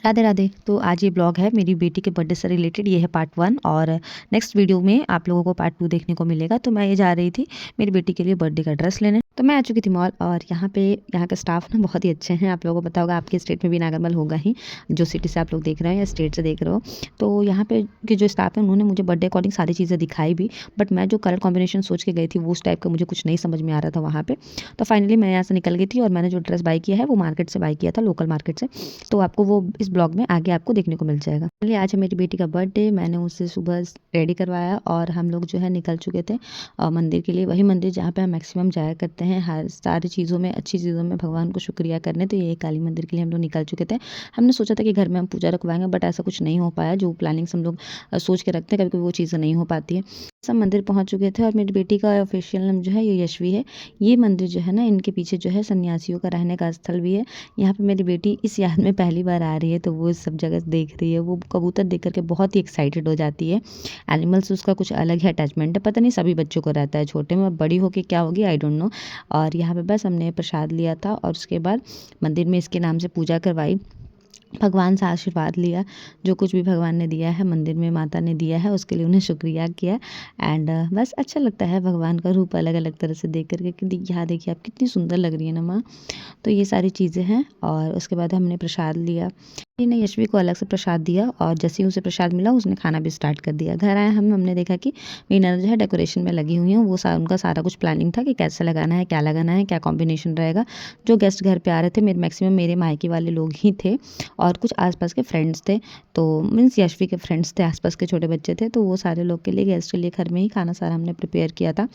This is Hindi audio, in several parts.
राधे राधे। तो आज ये ब्लॉग है मेरी बेटी के बर्थडे से रिलेटेड। ये है पार्ट 1 और नेक्स्ट वीडियो में आप लोगों को पार्ट 2 देखने को मिलेगा। तो मैं ये जा रही थी मेरी बेटी के लिए बर्थडे का ड्रेस लेने। तो मैं आ चुकी थी मॉल और यहाँ के स्टाफ ना बहुत ही अच्छे हैं। आप लोगों को पता होगा, आपके स्टेट में भी नागरमल होगा ही, जो सिटी से आप लोग देख रहे हैं या स्टेट से देख रहे हो। तो यहाँ पे के जो स्टाफ है उन्होंने मुझे बर्थडे अकॉर्डिंग सारी चीज़ें दिखाई भी, बट मैं जो कलर कॉम्बिनेशन सोच के गई थी वो उस टाइप का मुझे कुछ नहीं समझ में आ रहा था वहाँ पे। तो फाइनली मैं यहाँ से निकल गई थी और मैंने जो ड्रेस बाई किया है वो मार्केट से बाई किया था, लोकल मार्केट से। तो आपको वो इस ब्लॉग में आगे आपको देखने को मिल जाएगा। चलिए, आज है मेरी बेटी का बर्थडे। मैंने उसे सुबह रेडी करवाया और हम लोग जो है निकल चुके थे मंदिर के लिए। वही मंदिर जहाँ पे हम मैक्सिमम जाया करते हैं हर सारी चीज़ों में, अच्छी चीज़ों में भगवान को शुक्रिया करने। तो ये काली मंदिर के लिए हम लोग निकल चुके थे। हमने सोचा था कि घर में हम पूजा रखवाएंगे, बट ऐसा कुछ नहीं हो पाया। जो प्लानिंग्स हम लोग सोच के रखते हैं, कभी कभी वो चीज़ें नहीं हो पाती है। सब मंदिर पहुंच चुके थे और मेरी बेटी का ऑफिशियल नाम जो है ये यशवी है। ये मंदिर जो है ना, इनके पीछे जो है सन्यासियों का रहने का स्थल भी है। यहाँ पे मेरी बेटी इस याद में पहली बार आ रही है, तो वो इस सब जगह देख रही है। वो कबूतर देख करके बहुत ही एक्साइटेड हो जाती है। एनिमल्स से उसका कुछ अलग ही अटैचमेंट है, पता नहीं सभी बच्चों को रहता है छोटे में, अब बड़ी होके क्या होगी आई डोंट नो। और यहाँ पे बस हमने प्रसाद लिया था और उसके बाद मंदिर में इसके नाम से पूजा करवाई, भगवान से आशीर्वाद लिया। जो कुछ भी भगवान ने दिया है, मंदिर में माता ने दिया है, उसके लिए उन्हें शुक्रिया किया। एंड बस अच्छा लगता है भगवान का रूप अलग अलग तरह से देख करके कि यहाँ देखिए आप कितनी सुंदर लग रही है ना माँ। तो ये सारी चीज़ें हैं और उसके बाद हमने प्रसाद लिया। ने यशवी को अलग से प्रसाद दिया और जैसे ही उसे प्रसाद मिला उसने खाना भी स्टार्ट कर दिया। घर आए हमने देखा कि मेरी ननद जो है डेकोरेशन में लगी हुई हैं। वो उनका सारा कुछ प्लानिंग था कि कैसे लगाना है, क्या लगाना है, क्या कॉम्बिनेशन रहेगा। जो गेस्ट घर पे आ रहे थे मैक्सिमम मेरे मायके वाले लोग ही थे और कुछ आसपास के फ्रेंड्स थे। तो मीन्स यशवी के फ्रेंड्स थे, आसपास के छोटे बच्चे थे। तो वो सारे लोग के लिए, गेस्ट के लिए घर में ही खाना सारा हमने प्रिपेयर किया था।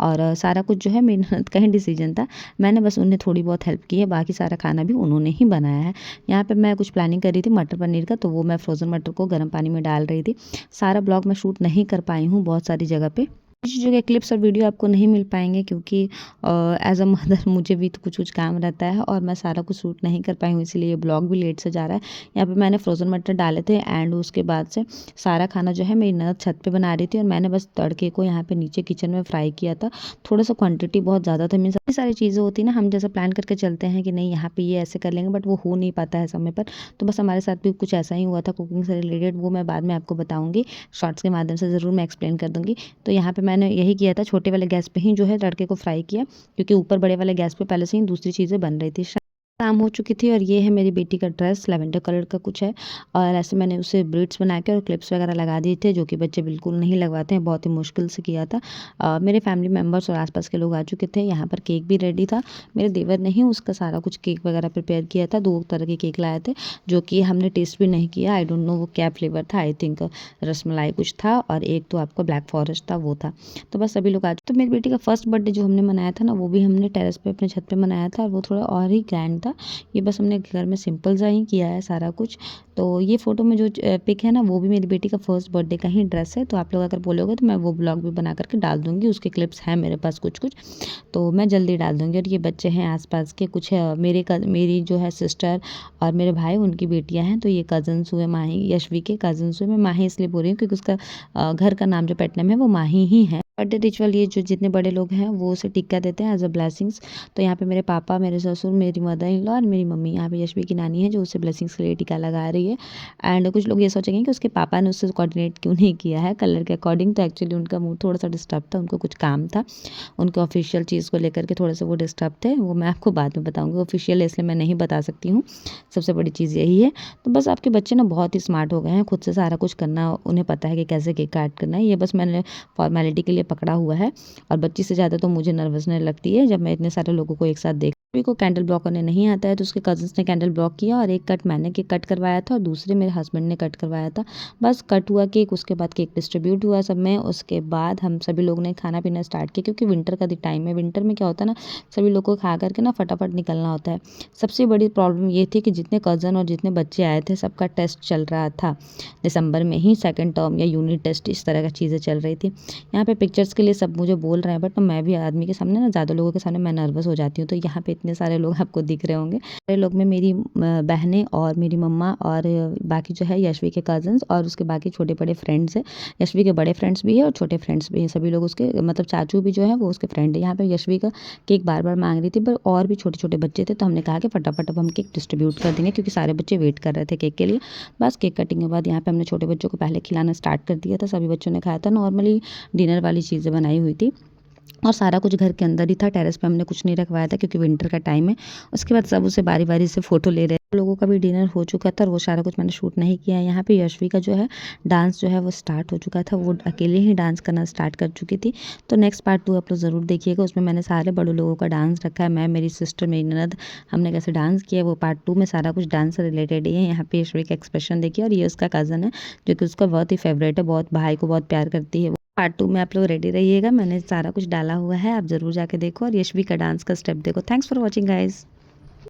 और सारा कुछ जो है मेरी ननद का ही डिसीजन था। मैंने बस उन्हें थोड़ी बहुत हेल्प की है, बाकी सारा खाना भी उन्होंने ही बनाया है। यहाँ पे मैं कुछ प्लानिंग कर रही थी मटर पनीर का, तो वो मैं फ्रोज़न मटर को गर्म पानी में डाल रही थी। सारा ब्लॉग मैं शूट नहीं कर पाई हूँ बहुत सारी जगह पे। कुछ जगह क्लिप्स और वीडियो आपको नहीं मिल पाएंगे क्योंकि एज अ मदर मुझे भी तो कुछ कुछ काम रहता है और मैं सारा कुछ शूट नहीं कर पाई हूँ, इसीलिए ये ब्लॉग भी लेट से जा रहा है। यहाँ पे मैंने फ्रोज़न मटर डाले थे एंड उसके बाद से सारा खाना जो है मेरी ननद छत पे बना रही थी और मैंने बस तड़के को यहाँ पे नीचे किचन में फ्राई किया था। थोड़ा सा क्वांटिटी बहुत ज़्यादा था। मीन्स इतनी सारी चीज़ें होती है ना, हम जैसा प्लान करके चलते हैं कि नहीं यहाँ पे ये ऐसे कर लेंगे, बट वो हो नहीं पाता है समय पर। तो बस हमारे साथ भी कुछ ऐसा ही हुआ था कुकिंग से रिलेटेड। वो मैं बाद में आपको बताऊँगी, शॉर्ट्स के माध्यम से ज़रूर मैं एक्सप्लेन कर दूँगी। तो यहाँ पे मैंने यही किया था, छोटे वाले गैस पे ही जो है तड़के को फ्राई किया, क्योंकि ऊपर बड़े वाले गैस पे पहले से ही दूसरी चीज़ें बन रही थी। शाम हो चुकी थी और ये है मेरी बेटी का ड्रेस, लैवेंडर कलर का कुछ है। और ऐसे मैंने उसे ब्रीड्स बना के और क्लिप्स वगैरह लगा दिए थे, जो कि बच्चे बिल्कुल नहीं लगवाते हैं। बहुत ही मुश्किल से किया था। मेरे फैमिली मेम्बर्स और आसपास के लोग आ चुके थे। यहाँ पर केक भी रेडी था। मेरे देवर ने ही उसका सारा कुछ केक वगैरह प्रिपेयर किया था। 2 तरह के केक लाए थे जो कि हमने टेस्ट भी नहीं किया। आई डोंट नो वो क्या फ्लेवर था, आई थिंक रसमलाई कुछ था और एक तो आपका ब्लैक फॉरेस्ट था, वो था। तो बस सभी लोग आज, तो मेरी बेटी का फर्स्ट बर्थडे जो हमने मनाया था ना, वो भी हमने टेरेस पे अपने छत पे मनाया था और वो थोड़ा और ही ग्रैंड था। ये बस हमने घर में सिंपल सा ही किया है सारा कुछ। तो ये फोटो में जो पिक है ना, वो भी मेरी बेटी का फर्स्ट बर्थडे का ही ड्रेस है। तो आप लोग अगर बोलोगे तो मैं वो ब्लॉग भी बना करके डाल दूंगी, उसके क्लिप्स हैं मेरे पास कुछ कुछ, तो मैं जल्दी डाल दूंगी। और ये बच्चे हैं आसपास के कुछ मेरी जो है सिस्टर और मेरे भाई, उनकी बेटियां हैं। तो ये कजन्स हुए माही, यशवी के कजन्स हुए। मैं माही इसलिए बोल रही हूँ क्योंकि उसका घर का नाम जो पेट नेम है वो माही ही है। बर्थडे रिचुअल, ये जो जितने बड़े लोग हैं वो उसे टिक्का देते हैं एज अ ब्लेसिंग्स। तो यहाँ पे मेरे पापा, मेरे ससुर, मेरी मदर इन लॉ और मेरी मम्मी, यहाँ पे यशवी की नानी है जो उसे ब्लेसिंग्स के लिए टिक्का लगा रही है। एंड कुछ लोग ये सोचेंगे कि उसके पापा ने उससे कोऑर्डिनेट क्यों नहीं किया है कलर के अकॉर्डिंग। तो एक्चुअली उनका मूड थोड़ा सा डिस्टर्ब था, उनको कुछ काम था, उनके ऑफिशियल चीज़ को लेकर के थोड़े से वो डिस्टर्ब थे। वो मैं आपको बाद में बताऊँगी, ऑफिशियल इसलिए मैं नहीं बता सकती हूँ। सबसे बड़ी चीज़ यही है। तो बस आपके बच्चे ना बहुत ही स्मार्ट हो गए हैं, खुद से सारा कुछ करना उन्हें पता है कि कैसे केक काट करना है। ये बस मैंने फॉर्मेलिटी के लिए पकड़ा हुआ है। और बच्ची से ज़्यादा तो मुझे नर्वसनेस लगती है जब मैं इतने सारे लोगों को एक साथ देख। सभी को कैंडल ब्लॉक करने नहीं आता है, तो उसके कजन्स ने कैंडल ब्लॉक किया और एक कट मैंने केक कट करवाया था और दूसरे मेरे हस्बैंड ने कट करवाया था। बस कट हुआ केक, उसके बाद केक डिस्ट्रीब्यूट हुआ सब में। उसके बाद हम सभी लोग ने खाना पीना स्टार्ट किया, क्योंकि विंटर का टाइम है। विंटर में क्या होता है ना, सभी लोग को खा करके ना फटाफट निकलना होता है। सबसे बड़ी प्रॉब्लम ये थी कि जितने कज़न और जितने बच्चे आए थे सबका टेस्ट चल रहा था दिसंबर में ही, सेकेंड टर्म या यूनिट टेस्ट, इस तरह की चीज़ें चल रही थी। यहाँ पे पिक्चर्स के लिए सब मुझे बोल रहे हैं, बट मैं भी आदमी के सामने ना, ज़्यादा लोगों के सामने मैं नर्वस हो जाती हूँ। तो यहाँ पे इतने सारे लोग आपको दिख रहे होंगे। सारे लोग में मेरी बहनें और मेरी मम्मा और बाकी जो है यशवी के कज़न्स और उसके बाकी छोटे बड़े फ्रेंड्स हैं। यशवी के बड़े फ्रेंड्स भी है और छोटे फ्रेंड्स भी हैं, सभी लोग उसके मतलब चाचू भी जो है वो उसके फ्रेंड है। यहाँ पे यशवी का केक बार बार मांग रही थी, पर और भी छोटे छोटे बच्चे थे, तो हमने कहा कि फटाफट अब हम केक डिस्ट्रीब्यूट कर देंगे, क्योंकि सारे बच्चे वेट कर रहे थे केक के लिए। बस केक कटिंग के बाद यहाँ पे हमने छोटे बच्चों को पहले खिलाना स्टार्ट कर दिया था। सभी बच्चों ने खाया था। नॉर्मली डिनर वाली चीज़ें बनाई हुई थी और सारा कुछ घर के अंदर ही था। टेरेस पे हमने कुछ नहीं रखवाया था क्योंकि विंटर का टाइम है। उसके बाद सब उसे बारी बारी से फ़ोटो ले रहे थे। लोगों का भी डिनर हो चुका था और वो सारा कुछ मैंने शूट नहीं किया। यहाँ पे यशवी का जो है डांस जो है वो स्टार्ट हो चुका था। वो अकेले ही डांस करना स्टार्ट कर चुकी थी। तो नेक्स्ट पार्ट 2 आप लोग ज़रूर देखिएगा। उसमें मैंने सारे बड़े लोगों का डांस रखा है। मैं, मेरी सिस्टर, मेरी ननद, हमने कैसे डांस किया वो पार्ट 2 में सारा कुछ डांस से रिलेटेड ही है। यहाँ पे यशवी का एक्सप्रेशन देखिए और ये उसका कज़न है जो कि उसका बहुत ही फेवरेट है, बहुत भाई को बहुत प्यार करती है। पार्ट 2 में आप लोग रेडी रहिएगा। मैंने सारा कुछ डाला हुआ है, आप ज़रूर जाके देखो और यशवी का डांस का स्टेप देखो। Thanks for watching guys.